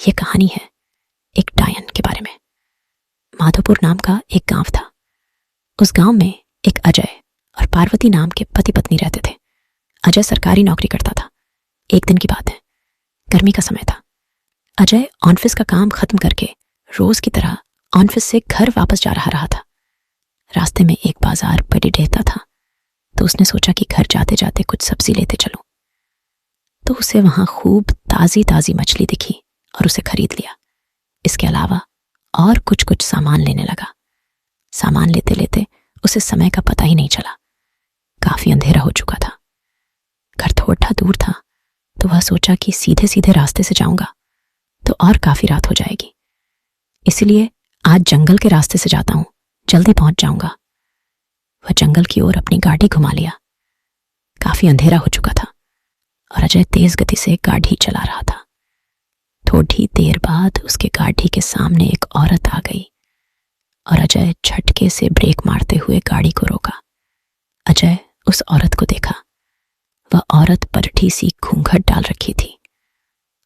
ये कहानी है एक डायन के बारे में। माधोपुर नाम का एक गांव था। उस गांव में एक अजय और पार्वती नाम के पति पत्नी रहते थे। अजय सरकारी नौकरी करता था। एक दिन की बात है, गर्मी का समय था। अजय ऑफिस का काम खत्म करके रोज की तरह ऑफिस से घर वापस जा रहा था। रास्ते में एक बाजार बड़ी ढेता था, तो उसने सोचा कि घर जाते जाते कुछ सब्जी लेते चलूं। तो उसे वहां खूब ताजी ताजी मछली दिखी और उसे खरीद लिया। इसके अलावा और कुछ कुछ सामान लेने लगा। सामान लेते लेते उसे समय का पता ही नहीं चला। काफी अंधेरा हो चुका था। घर थोड़ा दूर था, तो वह सोचा कि सीधे सीधे रास्ते से जाऊंगा तो और काफी रात हो जाएगी, इसलिए आज जंगल के रास्ते से जाता हूं, जल्दी पहुंच जाऊंगा। वह जंगल की ओर अपनी गाड़ी घुमा लिया। काफी अंधेरा हो चुका था और अजय तेज गति से गाड़ी चला रहा था। थोड़ी देर बाद उसके गाड़ी के सामने एक औरत आ गई और अजय झटके से ब्रेक मारते हुए गाड़ी को रोका। अजय उस औरत को देखा। वह औरत बरठी सी घूंघट डाल रखी थी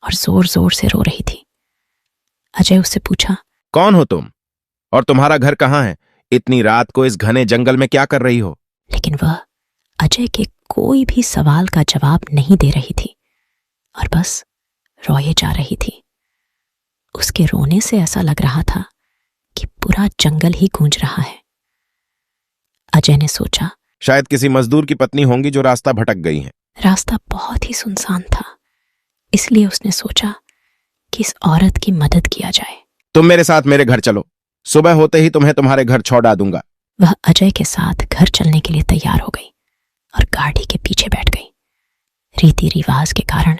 और जोर जोर से रो रही थी। अजय उससे पूछा, कौन हो तुम और तुम्हारा घर कहाँ है? इतनी रात को इस घने जंगल में क्या कर रही हो? लेकिन वह अजय के कोई भी सवाल का जवाब नहीं दे रही थी और बस रोए जा रही थी। उसके रोने से ऐसा लग रहा था कि पूरा जंगल ही गूंज रहा है। अजय ने सोचा, शायद किसी मजदूर की पत्नी होंगी जो रास्ता भटक गई हैं। रास्ता बहुत ही सुनसान था, इसलिए उसने सोचा कि इस औरत की मदद किया जाए। तुम मेरे साथ मेरे घर चलो, सुबह होते ही तुम्हें तुम्हारे घर छोड़ा दूंगा। वह अजय के साथ घर चलने के लिए तैयार हो गई और गाड़ी के पीछे बैठ गई। रीति रिवाज के कारण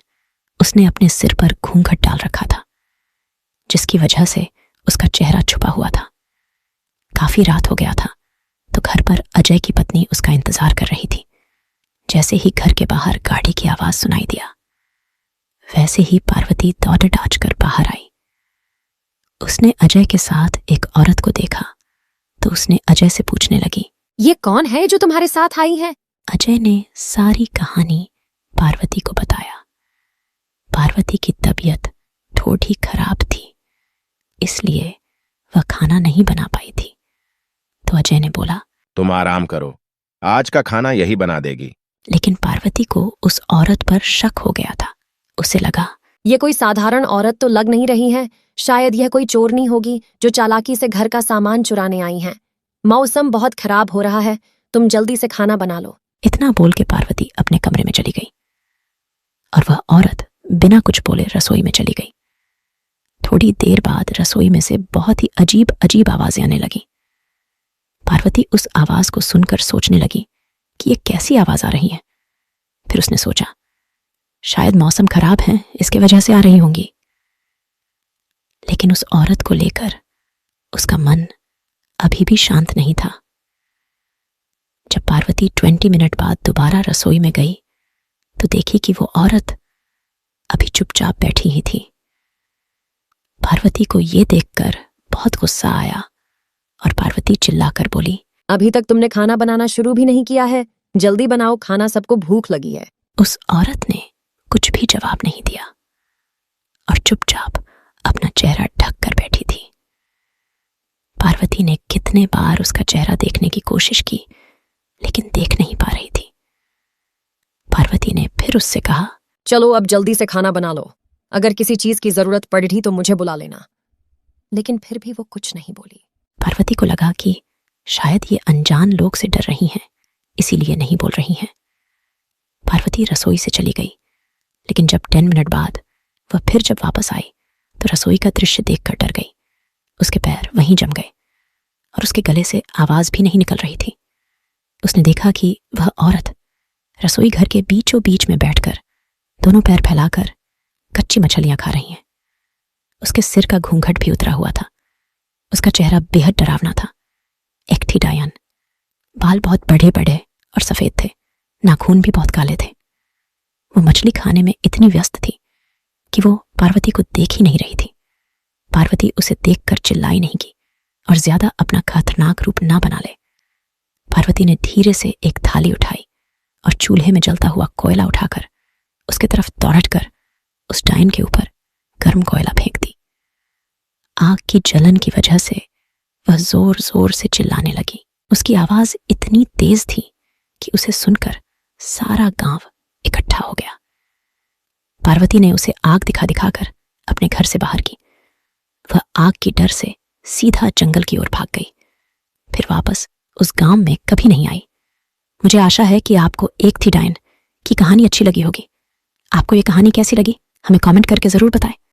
उसने अपने सिर पर घूंघट डाल रखा था, जिसकी वजह से उसका चेहरा छुपा हुआ था। काफी रात हो गया था, तो घर पर अजय की पत्नी उसका इंतजार कर रही थी। जैसे ही घर के बाहर गाड़ी की आवाज सुनाई दिया, वैसे ही पार्वती दौड़ डाच कर बाहर आई। उसने अजय के साथ एक औरत को देखा, तो उसने अजय से पूछने लगी, ये कौन है जो तुम्हारे साथ आई है? अजय ने सारी कहानी पार्वती को बताया। पार्वती की तबीयत थोड़ी खराब थी, इसलिए वह खाना नहीं बना पाई थी। तो अजय ने बोला, तुम आराम करो, आज का खाना यही बना देगी। लेकिन पार्वती को उस औरत पर शक हो गया था। उसे लगा, ये कोई साधारण औरत तो लग नहीं रही है। शायद यह कोई चोरनी होगी जो चालाकी से घर का सामान चुराने आई हैं। मौसम बहुत खराब हो रहा है, तुम जल्दी से खाना बना लो। इतना बोल के पार्वती अपने कमरे में चली गई और वह औरत बिना कुछ बोले रसोई में चली गई। थोड़ी देर बाद रसोई में से बहुत ही अजीब अजीब आवाजें आने लगी। पार्वती उस आवाज को सुनकर सोचने लगी कि ये कैसी आवाज आ रही है। फिर उसने सोचा, शायद मौसम खराब है, इसके वजह से आ रही होंगी। लेकिन उस औरत को लेकर उसका मन अभी भी शांत नहीं था। जब पार्वती 20 मिनट बाद दोबारा रसोई में गई, तो देखी कि वो औरत अभी चुपचाप बैठी ही थी। पार्वती को ये देखकर बहुत गुस्सा आया और पार्वती चिल्लाकर बोली, अभी तक तुमने खाना बनाना शुरू भी नहीं किया है, जल्दी बनाओ खाना, सबको भूख लगी है। उस औरत ने कुछ भी जवाब नहीं दिया और चुपचाप अपना चेहरा ढक कर बैठी थी। पार्वती ने कितने बार उसका चेहरा देखने की कोशिश की, लेकिन देख नहीं पा रही थी। पार्वती ने फिर उससे कहा, चलो अब जल्दी से खाना बना लो, अगर किसी चीज की जरूरत पड़ी तो मुझे बुला लेना। लेकिन फिर भी वो कुछ नहीं बोली। पार्वती को लगा कि शायद ये अनजान लोग से डर रही हैं, इसीलिए नहीं बोल रही हैं। पार्वती रसोई से चली गई, लेकिन जब 10 मिनट बाद वह फिर जब वापस आई, तो रसोई का दृश्य देखकर डर गई। उसके पैर वहीं जम गए और उसके गले से आवाज भी नहीं निकल रही थी। उसने देखा कि वह औरत रसोई घर के बीचों बीच में बैठकर दोनों पैर फैलाकर कच्ची मछलियां खा रही हैं। उसके सिर का घूंघट भी उतरा हुआ था। उसका चेहरा बेहद डरावना था। एक थी डायन। बाल बहुत बड़े बड़े और सफेद थे, नाखून भी बहुत काले थे। वो मछली खाने में इतनी व्यस्त थी कि वो पार्वती को देख ही नहीं रही थी। पार्वती उसे देखकर चिल्लाई नहीं की और ज्यादा अपना खतरनाक रूप ना बना ले। पार्वती ने धीरे से एक थाली उठाई और चूल्हे में जलता हुआ कोयला उठाकर उसके तरफ दौड़कर उस डायन के ऊपर गर्म कोयला फेंक दी। आग की जलन की वजह से वह जोर जोर से चिल्लाने लगी। उसकी आवाज इतनी तेज थी कि उसे सुनकर सारा गांव इकट्ठा हो गया। पार्वती ने उसे आग दिखा दिखाकर अपने घर से बाहर की। वह आग की डर से सीधा जंगल की ओर भाग गई, फिर वापस उस गांव में कभी नहीं आई। मुझे आशा है कि आपको एक थी डायन की कहानी अच्छी लगी होगी। आपको ये कहानी कैसी लगी हमें कमेंट करके जरूर बताएं।